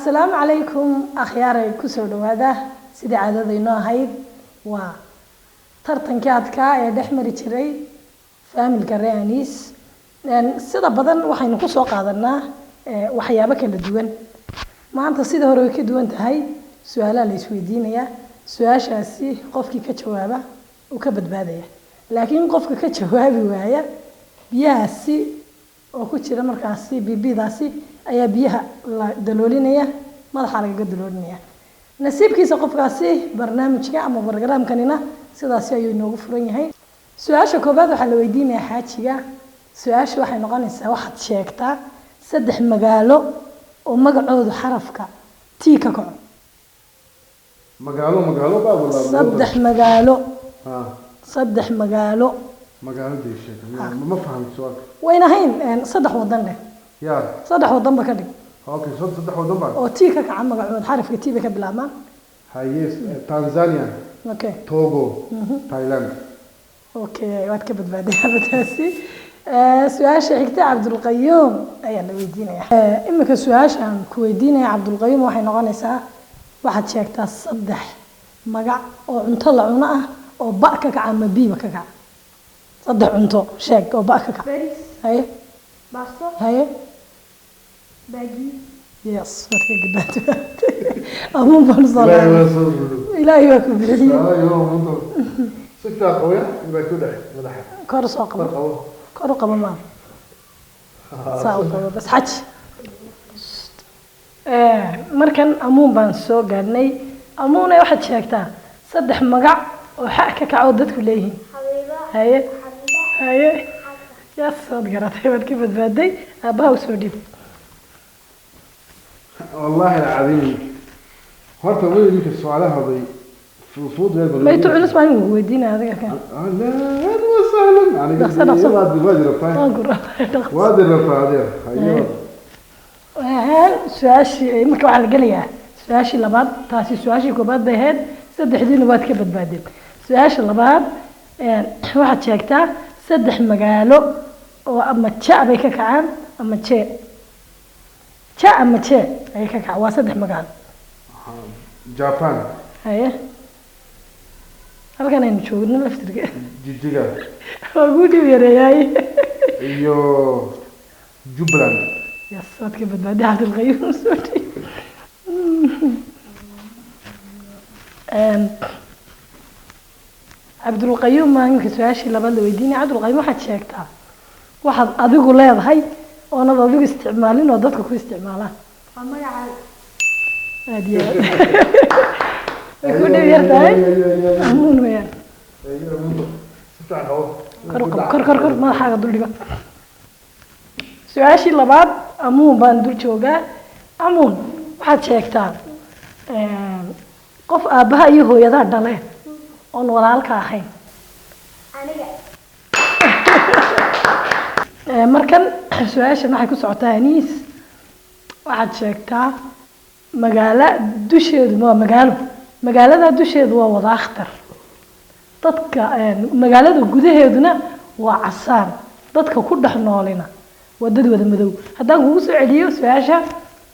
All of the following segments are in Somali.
السلام عليكم أخياري كسر هذا سيدي عادضينا هيد وترتن كادكا يدحمر تري فهم الكريانيس سيدا بدن وحين كسر قادرنا وحيابك الدوان ما أنت سيدا هروك دوان تهي سؤالا ليسويدين يا سؤال شاسي قفك كجوابه وكبد بادية لكن قفك كجوابي وهي بياسي وكتير مركاسي بيبيداسي أي بيها دلولينية ما الحركة دلولينية نسيب كيس قفكاسي برنامج كا أما برنامج كنينا سداسي ينوق فرني هاي سؤال شكوبات وحلويدين يا حاجة سؤال شو حنقول واحد شيكتا سدح مقالو ومقعود حرفك تيكا كون مقالو باب ولا صدح مقالو صدح مقالو مقالو دي شيء ما فهمت سؤالك وين هين صدح ودن له يا صدح ودن بكدي اوكي صدح ودن بقى او تيكا كعم مقعود حرف تيبك بلامان هاي تنزانيا اوكي توغو تايلاند اوكي واد كبد بعدين بتاسي سؤال حكتي عبد القيوم اي اللي ويدينا امك سؤال عن كويدينا عبد القيوم waxay noqonaysaa waxaad sheegtaa saddex magac oo cunto la cuno ah oo ba ka kaca ama biiba ka kaca saddex cunto sheeg oo ba ka kaca haye باسطو haye باجي yes dadka gabadha amun baan salaam ilaahay waa ku bixiyo ايوه ستة قوية يبقى كده مدحت kor soo qabo kor qabo ma saaw qabo bas xaj markan amuun baan soo gaarnay amuun ay waxaad sheegtaa saddex magac oo xaq ka kaco dadku leeyihiin حبيبة haye حميدة haye yaa soo garatay waad ka badbaaday aabaha soo dhib والله العظيم هرت وين لك السؤال هذا فوض يا بلد ما يتعلس ما ويدينا هذا كان لا هذا سهل يعني بس أنا أقصد- وادي رفاه وادي رفاه هذا ايوه su-aashii marka waxaa la gelayaa su-aashii labaad taasi su-aashii koobaad bay ahayd saddexdiina waad ka badbaadeen su-aasha labaad waxaad sheegtaa saddex magaalo oo ama ja bay ka kacaan ama jee ja ama jee ayay ka kacaan waa saddex magaalo جابان haye halkan aynu joogno laftirka جيجيجا waa kuu dhib yareeyaay iyo جبلان يا صوت كيف بدي عبد القيوم صوتي عبد القيوم ما يمكن سؤاشي لبلا ويديني عبد القيوم واحد شاكتها واحد أديكو ليض هاي وأنا ضديك استعمالين وضدك كو استعمالان أما يعال هادي يكون يرتاي أمون ويان كر ما حاجة دول لي su-aashii labaad amuun baan dul joogaa amuun waxaad sheegtaa qof aabbaha iyo hooyadaa dhaleen oon walaalka ahayn أنا markan su-aashan waxay ku socotaa aniis waxaad sheegtaa magaalo dusheedu waa magaalada dusheedu waa wada akhtar dadka magaalada gudaheeduna waa casaan dadka ku dhex noolina waa dad wada madow haddaan kugu soo celiyo su-aasha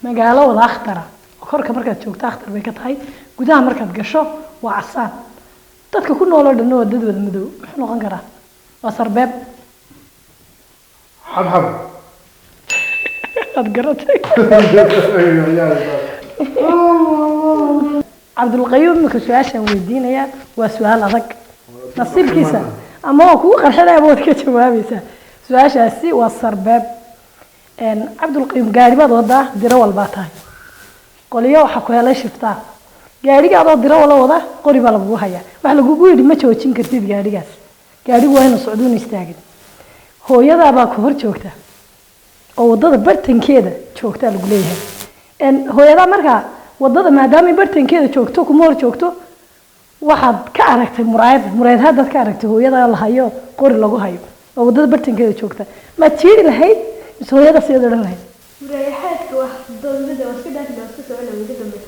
magaalo wada akhtara korka markaad joogto akhtar bay ka tahay gudaha markaad gasho waa casaan dadka ku nooloo dhanna waa dad wada madow muxuu noqon karaa waa sarbeeb حبحب aad garatay cabdulqayuum marka su-aashaan weydiinayaa waa su-aal adag nasiibkiisa ama waa kugu qarxinaya waad ka jawaabaysaa su-aashaasi waa sarbeeb cabdulqayuum gaari baad wadaa diro walbaa tahay qoliyo waxaa ku helay shiftaa gaariga adoo diro wala wada qori baa lagugu hayaa wax lagugu yidhi ma joojin kartid gaarigaas gaarigu waa ina socduun istaagin hooyadaabaa ku hor joogta oo wadada bartankeeda joogtaa lagu leeyahay hooyadaa markaa wadada maadaamay bartankeeda joogto kuma hor joogto waxaad ka aragtay muraayad haddaad ka aragtay hooyadaa la hayo qori lagu hayo oo wadada bartankeeda joogta maad jiiri lahayd mise hooyada sideed odhan lahayd مريحاتك واحد ضمن ده وكده كده وكده ولا وكده بس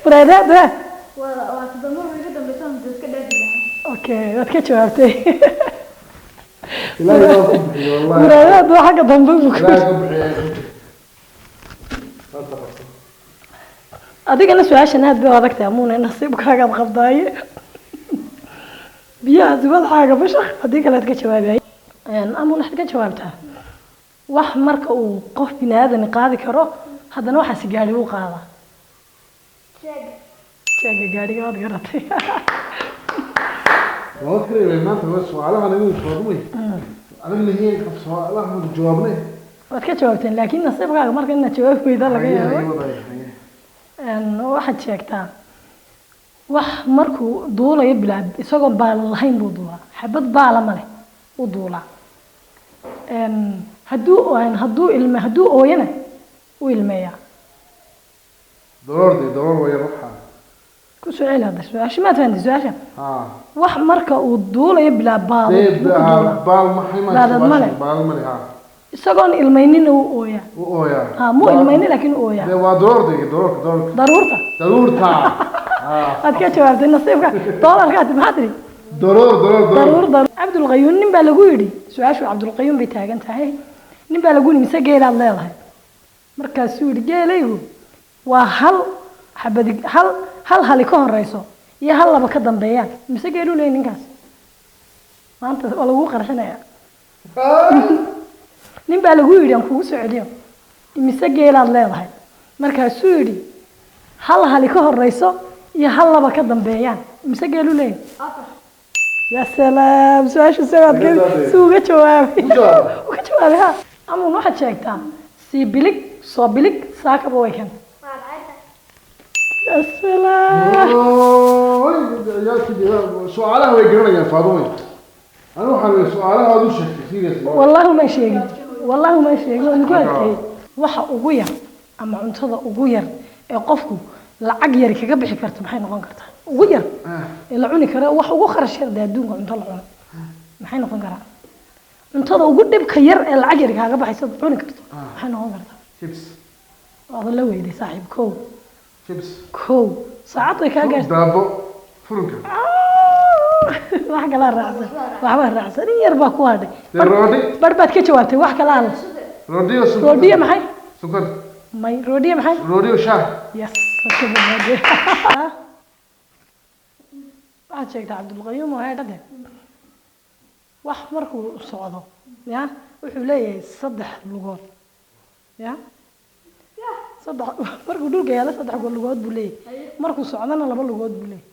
muraayadaad وتضمن وكده بس أنا كده كده okay waad ka jawaabtay لا يا ربي والله muraayadaad waa xagga dambe buu ku لا يا ربي adigana su-aashan aad bay u adagtahay amuuna nasiibkaagaad qabdaaye biyahaasi madaxaaga bashaq haddii kalead ka jawaabay amuuna waxaad ka jawaabtaa wax marka uu qof bini aadani qaadi karo haddana waxaasi gaadhi uu qaadaa sheega sheega gaadhiga waad garatay waa kale maanta waa su'aalaha lagu foormay aniga leeyahay qof su'aalaha ma jawaabnay waad ka jawaabteen laakiin nasiibkaaga marka inaad jawaab weyda laga yaabo waxaad sheegtaa wax markuu duulayo bilaab isagoo baal lahayn buu duulaa xabad baala ma leh u duulaa hadduu ooyana u ilmeeyaa دور ويا روحها ku soo celi hadda su-aasha maad fahanti su-aasha ها wax marka uu duulayo bilaa baal بال ما حيما baadad ma leh بال ما ها isagoon ilmaynina u ooyaa ويا muu ilmaynin laakiin u ooyaa ده ودور daruurta ضرورتا aad ka jawaabtay nasiibka doolarkaasi maxaa tiri ضرور cabdulqayuun nin baa lagu yidhi su-aashu cabdulqayuun bay taagan tahay nin baa lagu yidhi mise geelaad leedahay markaasuu yidhi geelaygu waa hal hali ka horeyso iyo hal laba ka dambeeyaan mise geelu leeyahay ninkaas maanta waa lagu qarxinaya nin baa lagu yidhi aan kugu soo celiyo mise geelaad leedahay markaasuu yidhi hal hali ka horeyso iyo hal laba ka dambeeyaan mise geelu leeyahay afar يا سلام سؤال سواد سوق جوابي وكجوابي ها أمون واحد شايكتا سي بلك صو بلك ساكب ويكن waa lacagta يا سلام يا كده سؤالها ويجرنا يا فاطمه انا waxaan su'aalaha aad u sheegtay seriously والله ما شيء والله ما شيء نقول waxa ugu yar ama cuntada ugu yar ee qofku lacag yar kaga bixi karto maxay noqon kartaa ugu yar ee la cuni karo wax ugu kharash yar adduunka cunto la cuno maxay noqon karaa cuntada ugu dhibka yar ee lacag yar kaaga baxayso cuni karto maxay noqon kartaa chips waa la weydiiyay saaxiib kow chips saacad way kaa gaartay daabo furunka wax kala raacsan waxba raacsan in yar baa ku hadhay roodi baad ka jawaabtay wax kala aan roodiya maxay sukar may roodiya maxay roodi shaah yes waxaad sheegtay cabdulqayuum oo heedhade wax markuu socdo ya wuxuu leeyahay 3 lugood ya saddex markuu dhulka yaalo 3 lugood buu leeyahay markuu socdana 2 lugood buu leeyahay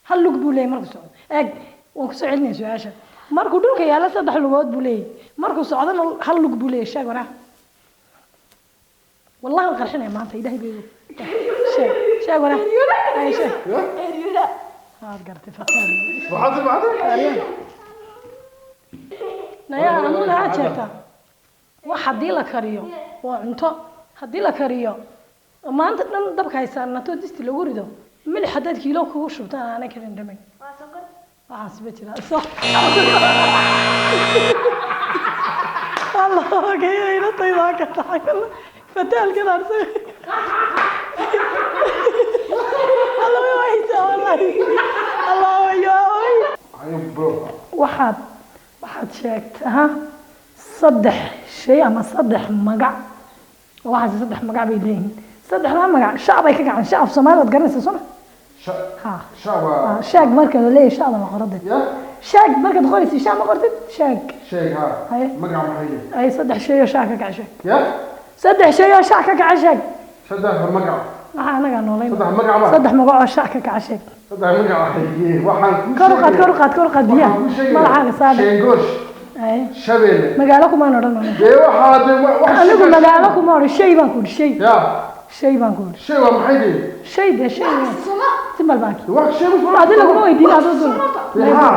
hal lug buu leeyahay markuu socdo eeg waan ku soo celinay su'aasha markuu dhulka yaalo 3 lugood buu leeyahay markuu socdana hal lug buu leeyahay sheeg waraa والله القرحنا ما أنت يده بيجو شيء ولا أي شيء هذا قرت فتان بعد نيا أنا هاد شيء واحد دي لك ريو وأنتو هدي لك ريو ما أنت نم دبك هاي صار نتو دست لوريدو ملي حدد كيلو كوش بتاع أنا كرين دمي waa sokor حسبتي لا صح الله كي هنا طيبة كده فتال كده أرسل الله يوحيسه والله الله يوحي ايوه برو waxaad sheegtay ha 3 shay ama 3 magac waxaad 3 magac bay leeyihiin 3 magac shacab ay ka gacan shacab Soomaaliyeed garanaysa soo ha شعب shaag marka la leeyahay shacab ma qorade يا shaag marka qoraysi shacab ma qortid shaag شيء ها هاي. مقع محيي ay 3 shay oo shaag ka gacan shaag يا 3 shay oo shaag ka gacan shaag صدق مقع waxa anaga noolayn صدق مقع بقى 3 magac oo shaag ka gacan shaag صدق مقع محيي waxaan kor qaad biyaha malaha saada شينغوش ay شبيل magaalo kuma noqon dee waxaa anigu magaalo kuma oran shay baan ku shay يا shay baan ku شيء waa maxay dee shay de shay suma simbal baaki wax shay ma adina laguma weydiin adoo dul ها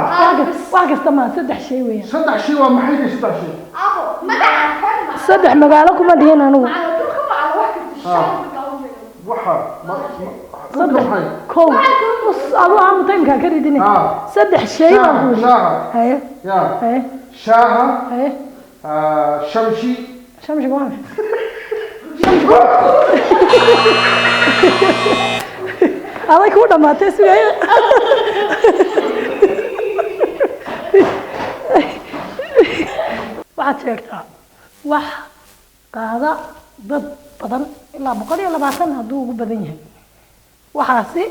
wax kasta ma 3 shay weeyaan صدق شيء waa maxay dee صدق شيء abo magaca xorma 3 magaalo kuma dhihin anigu macna dhulka macna wax kasta shaqo waxa صدق كو أبو عم تيمك كرديني 3 شيء ما أقول هاي يا هاي شاها هاي شمشي شمش قوام هذا كودا ما تسوي واحد شيكتا واحد قاعدة ضد بدن إلا بقولي إلا بعثنا هدوء بدنيه waxaasi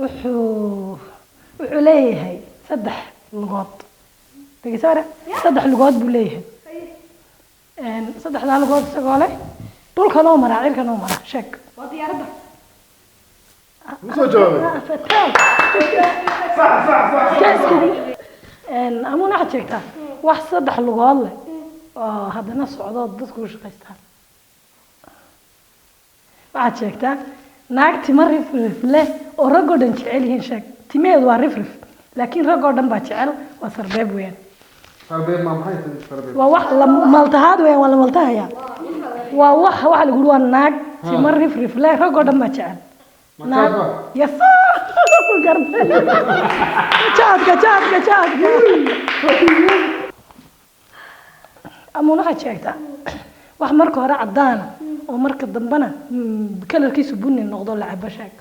wuxuu leeyahay 3 lugood dhegeysaare 3 lugood buu leeyahay saddexdaa lugood isagoo leh dhulkan oo maraa cirkan oo maraa sheeg waa diyaaradda Muxuu jawaabay? fataal amuun waxaad sheegtaa wax 3 lugood leh oo haddana socdo dadku u shaqaystaan waxaad sheegtaa naag tima rifrif leh oo ragoo dhan jecel yihiin sheeg timaheedu waa rifrif laakiin ragoo dhan baa jecel waa sarbeeb weeyaan Sarbeeb ma maxay tahay sarbeeb? waa wax la maltahaad weeyaan waa la maltahaya waa wax waxa lagu yidhi waa naag tima rifrif leh ragoo dhan baa jecel naag yasa gartay jaadka amuun waxaad sheegtaa wax marka hore caddaana oo marka dambena kalarkiisu bunni noqdo la cabo sheeg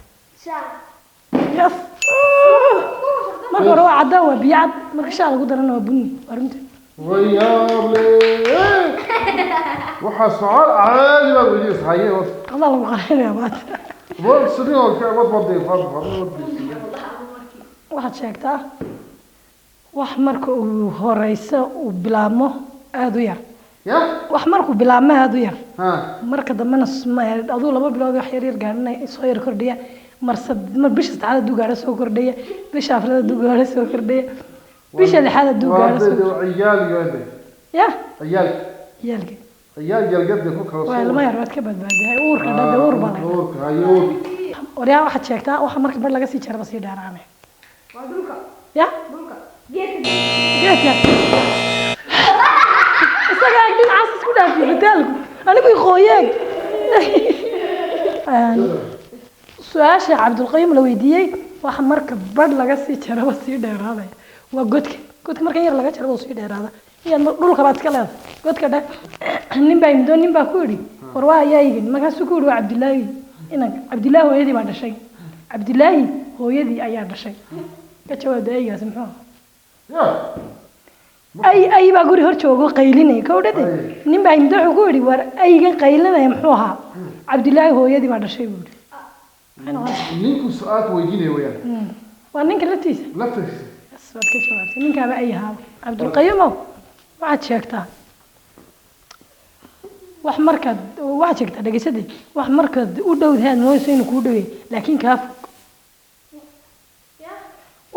yes marka hore waa caddaan waa biyo cad marka shaa lagu darana waa bunni waa runta Wayaable. Waxa su'aal caadi baa weydiis hayay oo qadaa lagu qarinaya maanta wal sidoo kale wad fad waxaad sheegtaa wax marka uu horeyso uu bilaabmo aad u yar ya wax markuu bilaabmo aad u yar ha marka dambena aduu 2 bilood wax yar gaadhanay soo yar kordhiya mar bisha 3 aduu gaadho soo kordhiya bisha 4 aduu gaadho soo kordhiya bisha 6 aduu gaadho soo ciyaal yoode ya ciyaal yaalka jalgada ku kala waa lama yar waad ka badbaadihay uurka dhada uur baa uurka hayo waryaa waxaad sheegtaa waxa marka bar laga sii jaraba sii dheeraanay waa dhulka ya geedka isaga dhinacaas isku dhaafi bitaalku anigu iqooyeeg su-aasha cabdulqayim la weydiiyey waxa marka badh laga sii jaraba sii dheeraanaya waa godka marka yar laga jaraba sii dheeraada iyaad dhulka baad iska leedahay godka dhe nin baa imdo nin baa ku yidhi war waa ayaa yigin markaasuu ku yidhi waa cabdilaahi inanka cabdilaahi hooyadii baa dhashay cabdilaahi hooyadii ayaa dhashay ka jawaabda aygaasi muxuu ya ay baa guri hor joogo qaylinaya kowdhade nin baa imdo wuxuu ku yidhi war aygan qaylinaya muxuu ahaa cabdilaahi hooyadii baa dhashay buu yidhi ninku su'aal weydiinay weeyaan waa ninka laftiisa laftiisa waad ka jawaabtay ninkaaba ay ahaa cabdulqayimow waxaad sheegtaa waxaad sheegtaa dhegeysadii wax markaad u dhowdahay aad moodayso inuu kuu dhow yahay laakiin kaa fog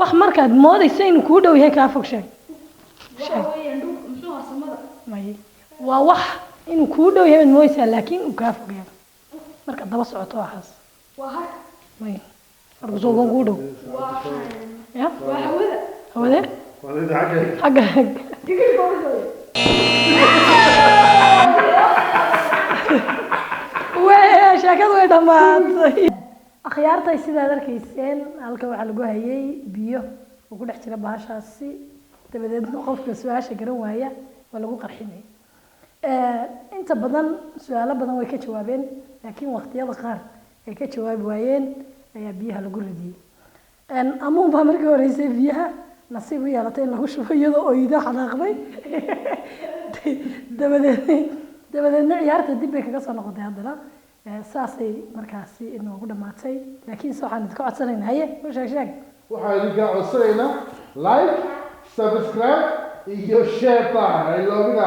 wax markaad moodayso inuu kuu dhow yahay kaa fog sheeg may waa wax inuu kuu dhow yahay aad moodaysaa laakiin uu kaa fog yahay markaad daba socoto waxaas may marka soo kuu dhow ya hawade xagga sheekadu way dhammaatay akhyaartay sidaad arkayseen halka waxaa lagu hayay biyo oo ku dhex jira bahashaasi dabadeedna qofka su-aasha garan waaya waa lagu qarxinay inta badan su-aalo badan way ka jawaabeen laakiin waqtiyada qaar ay ka jawaabi waayeen ayaa biyaha lagu radiyey amuun baa markii horeysay biyaha nasiib u yeelatay in lagu shubo iyadoo oydo xanaaqday dabadeedna ciyaarta dib bay kaga soo noqotay haddana saasay markaasi inoogu dhammaatay laakiin se waxaan idinka codsanaynaa haye u sheeg waxaan idinka codsanaynaa like subscribe iyo share baa iloobina